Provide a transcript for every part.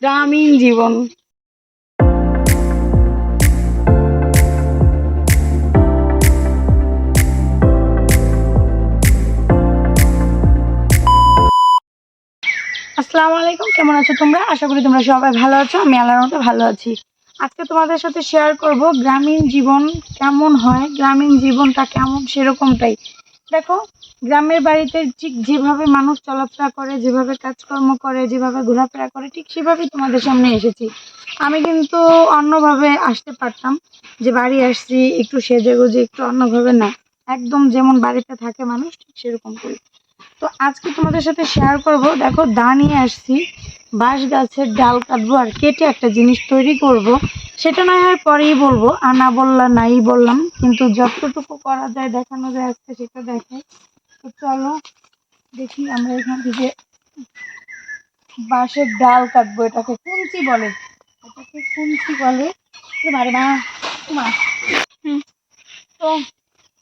গ্রামীণ জীবন। আসসালামু আলাইকুম, কেমন আছো তোমরা? আশা করি তোমরা সবাই ভালো আছো। আমি আল্লাহর রহমতে ভালো আছি। আজকে তোমাদের সাথে শেয়ার করব গ্রামীণ জীবন কেমন হয়, গ্রামীণ জীবনটা কেমন সেরকমটাই। দেখো, গ্রামের বাড়িতে ঠিক যেভাবে মানুষ চলাফেরা করে, যেভাবে কাজকর্ম করে, যেভাবে ঘোরাফেরা করে, ঠিক সেভাবেই তোমাদের সামনে এসেছি। আমি কিন্তু অন্যভাবে আসতে পারতাম, যে বাড়ি আসছি একটু সেজে গুজে একটু অন্যভাবে, না, একদম যেমন বাড়িতে থাকে মানুষ ঠিক সেরকম করি। তো আজকে তোমাদের সাথে শেয়ার করব, দেখো দা নিয়ে আসছি, বাঁশ গাছের ডাল কাটবো আর কেটে একটা জিনিস তৈরি করব। সেটা না হয় পরেই বলবো, আর না বললাম নাই বললাম, কিন্তু যতটুকু করা যায় দেখানো যায় আজকে সেটা দেখাই। তো চলো দেখি আমরা এখান থেকে বাঁশের ডাল কাটবো। এটাকে কুঞ্চি বলে, এটাকে কুঞ্চি বলে। মারে মা, মা, তো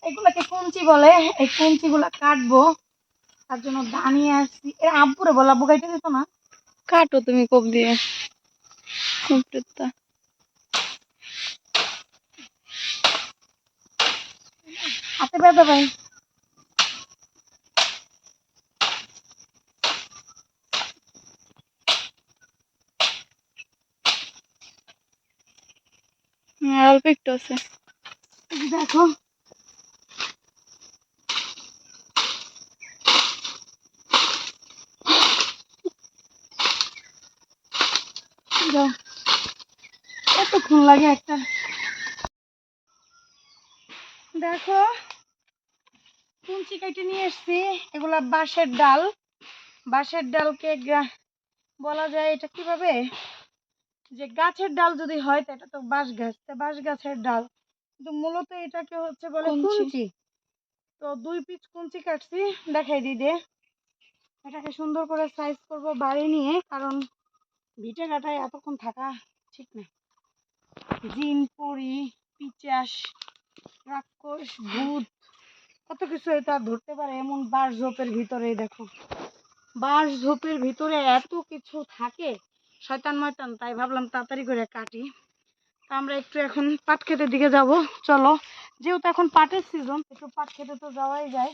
এগুলাকে কুঞ্চি বলে। এই কুঞ্চিগুলা কাটবো, তার জন্য দা নিয়ে আসছি। এ আব্বুরে বল, আব্বু কাইটে দিত না। কাটো তুমি কোপ দিয়ে হাতে ব্যথা ভাই। অল্প একটু আছে। দেখো যাও, কতক্ষণ লাগে একটা। দেখো কুঞ্চি কেটে নিয়ে এসছি। এগুলা বাঁশের ডাল। বাঁশের ডালকে বলা যায় এটা কিভাবে, যে গাছের ডাল যদি হয় তো এটা তো বাঁশ গাছ, তো বাঁশ গাছের ডাল, কিন্তু মূলত এটাকে হচ্ছে বলে কুঞ্চি। কুঞ্চি। তো 2 পিস কুঞ্চি কাটছি, দেখাই দিদে। এটাকে সুন্দর করে সাইজ করব বাড়ি নিয়ে, কারণ ভিটে কাটায় এতক্ষণ থাকা ঠিক না। জিন, পরি, পিচাস, রাক্ষস, ভূত, কত কিছু এটা ধরতে পারে এমন বাঁশ ঝোপের ভিতরে। দেখো বাঁশ ঝোপের ভিতরে এত কিছু থাকে, শয়তান ময়তান, তাই ভাবলাম তাড়াতাড়ি করে কাটি। তা আমরা একটু এখন পাট খেতের দিকে যাব। চলো, যেহেতু এখন পাটের সিজন, একটু পাট খেতে তো যাওয়াই যায়।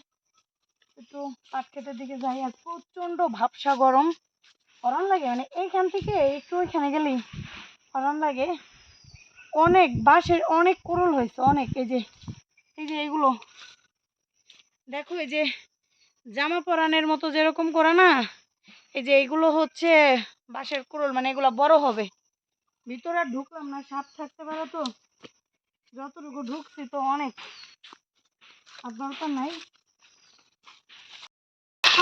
একটু পাট খেতের দিকে যাই। আর প্রচন্ড ভাবসা গরম, গরম লাগে, মানে এইখান থেকে একটু ওইখানে গেলেই গরম লাগে। অনেক বাঁশের অনেক কুড়ুল হয়েছে, অনেক। এই যে এগুলো দেখো, এই যে জামা পরানের মতো যেরকম করা না, এই যে এগুলো হচ্ছে বাঁশের কুড়ুল, মানে এগুলো বড় হবে। ভিতরে আর ঢুকলাম না, সাপ থাকতে পারে, তো যতটুকু ঢুকছি তো অনেক, আর দরকার নাই।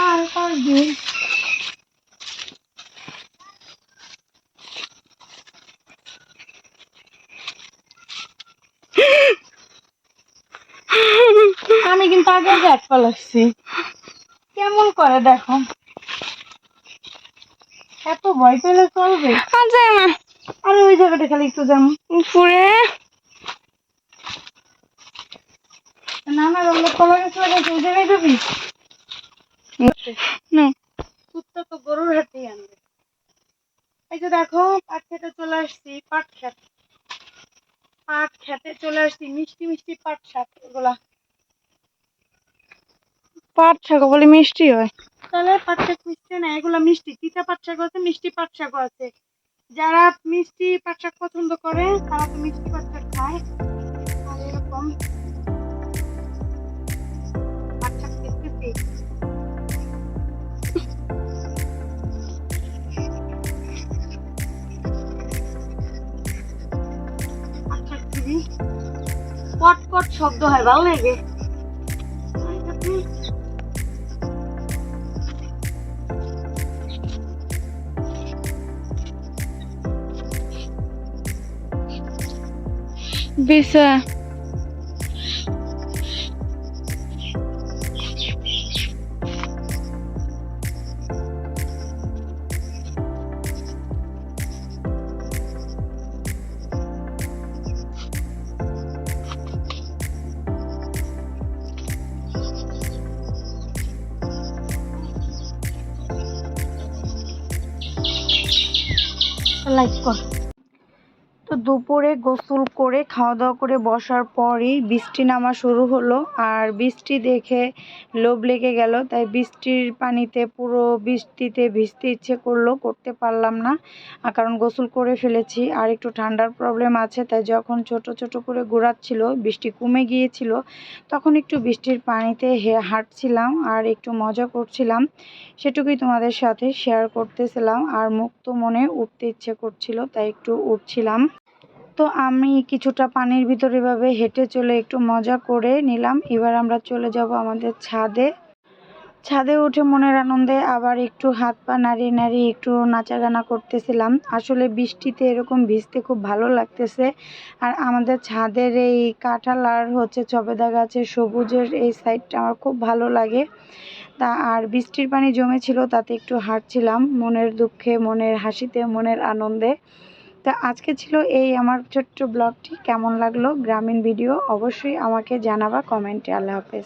আর দিন আমি কিন্তু আগে ব্যাট পালাচ্ছি, কেমন করে দেখো। এত ভয় পেলে চলবে? আরে ওই জায়গাটা খালি একটু যাম উপরে নানা বললো কলা গাছ লাগাইছে, ওই জায়গায় যাবি। কুত্তা তো গরুর হাটেই আনবে। এই যে দেখো পাট খেতে চলে আসছি, পাট খেতে চলে আসছি। মিষ্টি মিষ্টি পাট শাক এগুলা। পাট শাক বলে মিষ্টি হয়? তাহলে পাট শাক মিষ্টি না, এগুলা মিষ্টি। তিতা পাট শাক আছে, মিষ্টি পাট শাক আছে। যারা মিষ্টি পাট শাক পছন্দ করে তারা তো মিষ্টি পাট শাক খায়। আর এরকম পাট শাক দেখতেছি। পাট শাক দিবি, কট কট শব্দ হয়, ভালো লাগে। বিছা একটা লাইক কর। তো দুপুরে গোসল করে খাওয়া দাওয়া করে বসার পরেই বৃষ্টি নামা শুরু হলো, আর বৃষ্টি দেখে লোভ লেগে গেল, তাই বৃষ্টির পানিতে পুরো বৃষ্টিতে ভিজতে ইচ্ছে করলো, করতে পারলাম না কারণ গোসল করে ফেলেছি। আর একটু ঠান্ডার প্রবলেম আছে, তাই যখন ছোট ছোট করে ঘোরাচ্ছিল, বৃষ্টি কমে গিয়েছিল, তখন একটু বৃষ্টির পানিতে হাঁটছিলাম আর একটু মজা করছিলাম, সেটুকুই তোমাদের সাথে শেয়ার করতেছিলাম। আর মুক্ত মনে উঠতে ইচ্ছে করছিল, তাই একটু উঠছিলাম। তো আমি কিছুটা পানির ভিতরে এভাবে হেঁটে চলে একটু মজা করে নিলাম। এবার আমরা চলে যাব আমাদের ছাদে। ছাদে উঠে মনের আনন্দে আবার একটু হাত পা নাড়িয়ে নাড়িয়ে একটু নাচাগানা করতেছিলাম। আসলে বৃষ্টিতে এরকম ভিজতে খুব ভালো লাগতেছে। আর আমাদের ছাদের এই কাঁঠাল আর সবেদা গাছের সবুজের এই সাইডটা আমার খুব ভালো লাগে। আর বৃষ্টির পানি জমেছিল, তাতে একটু হাঁটছিলাম মনের দুঃখে, মনের হাসিতে, মনের আনন্দে। তা আজকে ছিল এই আমার ছোট্ট ব্লগটি। কেমন লাগলো গ্রামীণ ভিডিও অবশ্যই আমাকে জানাবা কমেন্টে। আল্লাহ হাফেজ।